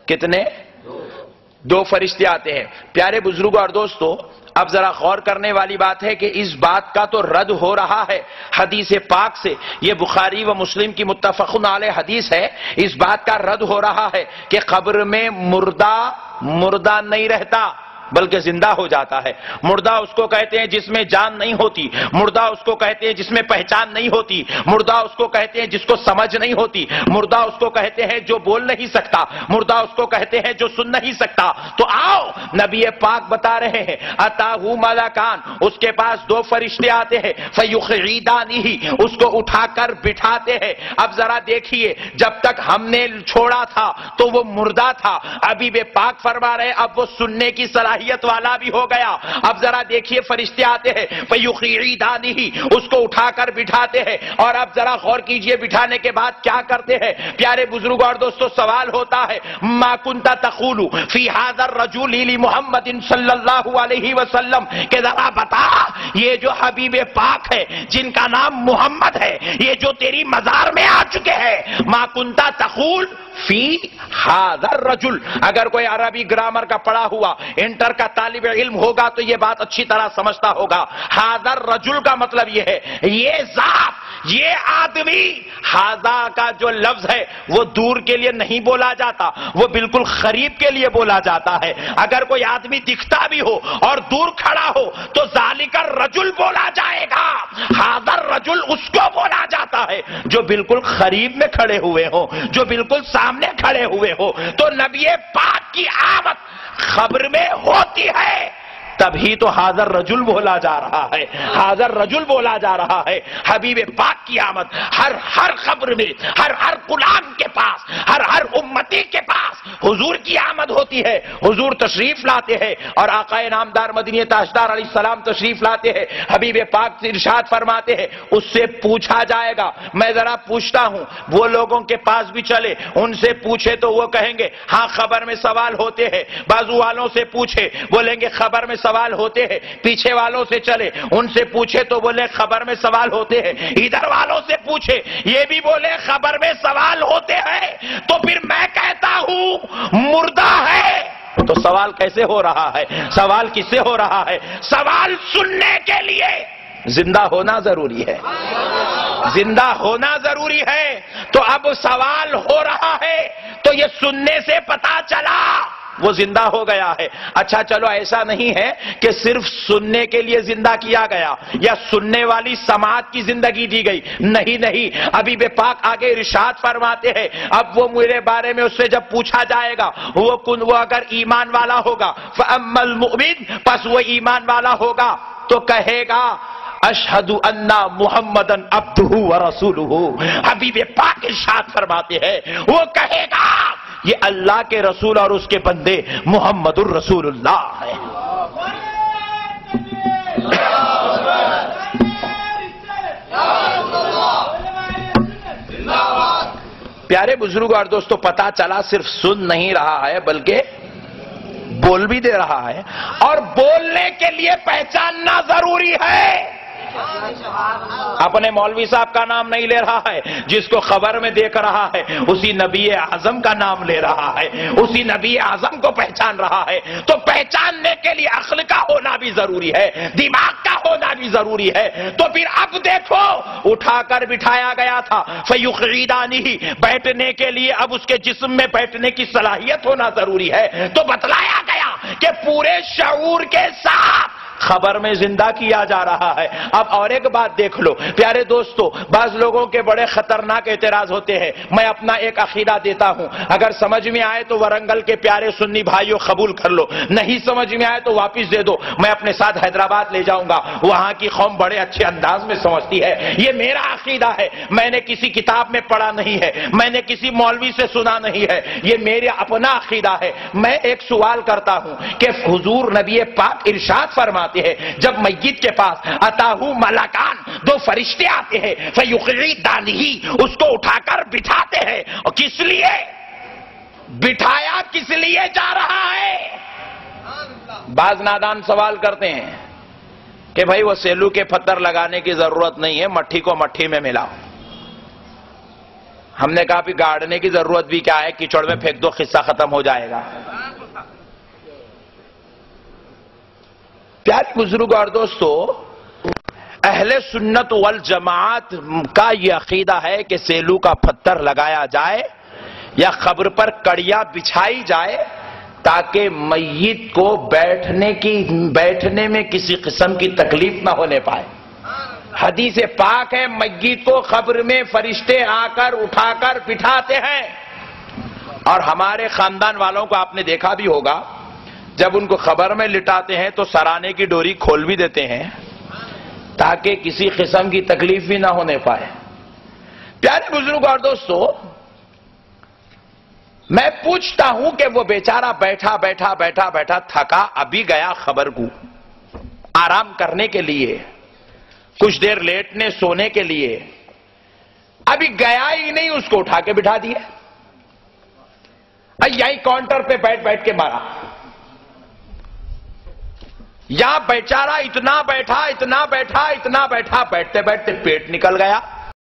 کتنے؟ دو فرشتے آتے ہیں۔ پیارے بزرگوں اور دوستو، اب ذرا غور کرنے والی بات ہے کہ اس بات کا تو رد ہو رہا ہے حدیث پاک سے، یہ بخاری و مسلم کی متفق علیہ حدیث ہے، اس بات کا رد ہو رہا ہے کہ قبر میں مردہ نہیں رہتا بلکہ زندہ ہو جاتا ہے۔ مردہ اس کو کہتے ہیں جس میں جان نہیں ہوتی، مردہ اس کو کہتے ہیں جس میں پہچان نہیں ہوتی، مردہ اس کو کہتے ہیں جس کو سمجھ نہیں ہوتی، مردہ اس کو کہتے ہیں جو بول نہیں سکتا، مردہ اس کو کہتے ہیں جو سن نہیں سکتا۔ تو آؤ، نبی پاک بتا رہے ہیں اتاہ ملکان، اس کے پاس دو فرشتے آتے ہیں، فیقعدانہ، اس کو اٹھا کر بٹھاتے ہیں۔ اب ذرا دیکھیے، جب تک ہم نے چھوڑا تھا تو وہ مردہ تھا، ابھی بے پاک فرما رہے اب وہ سننے کی صلاحیت والا بھی ہو گیا۔ اب ذرا دیکھیے، فرشتے آتے ہیں، فیقعدانہ، اس کو اٹھا کر بٹھاتے ہیں، اور اب ذرا غور کیجئے بٹھانے کے بعد کیا کرتے ہیں۔ پیارے بزرگوں اور دوستو، سوال ہوتا ہے ما کنت تقول فی ھذا الرجل لمحمد صلی اللہ علیہ وسلم، کہ ذرا بتا یہ جو حبیب پاک ہے جن کا نام محمد ہے، یہ جو تیری مزار میں آ چکے ہیں، ما کنت تقول فی ھذا الرجل، اگر کوئی عربی گرامر کا پڑھا ہوا انٹر کا طالب علم ہوگا تو یہ بات اچھی طرح سمجھتا ہوگا۔ ھذا الرجل کا مطلب یہ ہے یہ ذات، یہ آدمی۔ ھذا کا جو لفظ ہے وہ دور کے لیے نہیں بولا جاتا، وہ بالکل قریب کے لیے بولا جاتا ہے۔ اگر کوئی آدمی دکھتا بھی ہو اور دور کھڑا ہو تو ذالک الرجل بولا جائے گا، ھذا الرجل اس کو بولا جاتا ہے جو بالکل قریب میں کھڑے ہوئے ہو، جو بالکل سامنے کھڑے ہوئے ہو۔ تو نبی پاک کی آمد خبر میں ہوتی ہے تبھی تو حاضر رجل بولا جا رہا ہے، حاضر رجل بولا جا رہا ہے۔ حبیب پاک کی آمد ہر خبر میں، ہر غلام کے پاس، ہر امتی کے پاس حضور کی آمد ہوتی ہے۔ حضور تشریف لاتے ہیں اور آقا نامدار مدنی تاجدار علیہ السلام تشریف لاتے ہیں، حبیب پاک سے ارشاد فرماتے ہیں اس سے پوچھا جائے گا۔ میں ذرا پوچھتا ہوں، وہ لوگوں کے پاس بھی چلے، ان سے پوچھے تو وہ کہیں گے ہاں خبر میں سوال ہوتے ہیں، بازو والوں سے پوچھے بولیں گے خبر میں سوال ہوتے ہیں، پیچھے والوں سے چلے ان سے پوچھے تو بولے خبر میں سوال ہوتے ہیں، ادھر والوں سے پوچھے یہ بھی بولے خبر میں سوال ہوتے ہیں، تو پھر میں کہتا ہوں مردہ ہے۔ تو سوال کیسے ہو رہا ہے؟ سوال کس سے ہو رہا ہے؟ سوال سننے کے لیے زندہ ہونا ضروری ہے، زندہ ہونا ضروری ہے۔ تو اب سوال ہو رہا ہے تو یہ سننے سے پتا چلا وہ زندہ ہو گیا ہے۔ اچھا چلو، ایسا نہیں ہے کہ صرف سننے کے لیے زندہ کیا گیا یا سننے والی سماعت کی زندگی دی گئی، نہیں، ابھی بے پاک آگے ارشاد فرماتے ہیں اب وہ میرے بارے میں اس سے جب پوچھا جائے گا وہ اگر ایمان والا ہوگا فَأَمَّا الْمُؤْمِنُ، پس وہ ایمان والا ہوگا تو کہے گا اشہد ان محمدًا عبدہ ورسولہ۔ حبیب پاک ارشاد فرماتے ہیں وہ کہے گا یہ اللہ کے رسول اور اس کے بندے محمد الرسول اللہ ہے۔ پیارے بزرگوں اور دوستو، پتا چلا صرف سن نہیں رہا ہے بلکہ بول بھی دے رہا ہے، اور بولنے کے لیے پہچاننا ضروری ہے۔ اپنے مولوی صاحب کا نام نہیں لے رہا ہے، جس کو خبر میں دیکھ رہا ہے اسی نبی اعظم کا نام لے رہا ہے، اسی نبی اعظم کو پہچان رہا ہے۔ تو پہچاننے کے لیے عقل کا ہونا بھی ضروری ہے، دماغ کا ہونا بھی ضروری ہے۔ تو پھر اب دیکھو، اٹھا کر بٹھایا گیا تھا فیقعدانہ، بیٹھنے کے لیے اب اس کے جسم میں بیٹھنے کی صلاحیت ہونا ضروری ہے۔ تو بتلایا گیا کہ پورے شعور کے ساتھ خبر میں زندہ کیا جا رہا ہے۔ اب اور ایک بات دیکھ لو پیارے دوستو، بعض لوگوں کے بڑے خطرناک اعتراض ہوتے ہیں۔ میں اپنا ایک عقیدہ دیتا ہوں، اگر سمجھ میں آئے تو ورنگل کے پیارے سنی بھائیوں قبول کر لو، نہیں سمجھ میں آئے تو واپس دے دو، میں اپنے ساتھ حیدرآباد لے جاؤں گا، وہاں کی قوم بڑے اچھے انداز میں سمجھتی ہے۔ یہ میرا عقیدہ ہے، میں نے کسی کتاب میں پڑھا نہیں ہے، میں نے کسی مولوی سے سنا نہیں ہے، یہ میرا اپنا عقیدہ ہے۔ میں ایک سوال کرتا ہوں کہ حضور نبی پاک ارشاد فرماتے ہیں جب میت کے پاس اتاہو ملکان، دو فرشتے آتے ہیں، فیقعدانہ، اس کو اٹھا کر بٹھاتے ہیں، اور کس لیے بٹھایا، کس لیے جا رہا ہے؟ بعض نادان سوال کرتے ہیں کہ بھائی وہ سیلو کے پتھر لگانے کی ضرورت نہیں ہے، مٹھی کو مٹھی میں ملاؤ۔ ہم نے کہا بھی گاڑنے کی ضرورت بھی کیا ہے، کیچڑ میں پھینک دو، قصہ ختم ہو جائے گا۔ پیارے بزرگ اور دوستو، اہل سنت والجماعت کا یہ عقیدہ ہے کہ سیلو کا پتھر لگایا جائے یا قبر پر کڑیاں بچھائی جائے تاکہ میت کو بیٹھنے میں کسی قسم کی تکلیف نہ ہونے پائے۔ حدیث پاک ہے، میت کو قبر میں فرشتے آ کر اٹھا کر بٹھاتے ہیں، اور ہمارے خاندان والوں کو آپ نے دیکھا بھی ہوگا، جب ان کو قبر میں لٹاتے ہیں تو سرانے کی ڈوری کھول بھی دیتے ہیں تاکہ کسی قسم کی تکلیف بھی نہ ہونے پائے۔ پیارے بزرگ اور دوستو، میں پوچھتا ہوں کہ وہ بیچارہ بیٹھا تھکا، ابھی گیا قبر کو آرام کرنے کے لیے، کچھ دیر لیٹنے سونے کے لیے، ابھی گیا ہی نہیں، اس کو اٹھا کے بٹھا دیا، یہیں کاؤنٹر پہ بیٹھ کے مارا۔ یا بیچارہ اتنا بیٹھا بیٹھتے بیٹھتے پیٹ نکل گیا،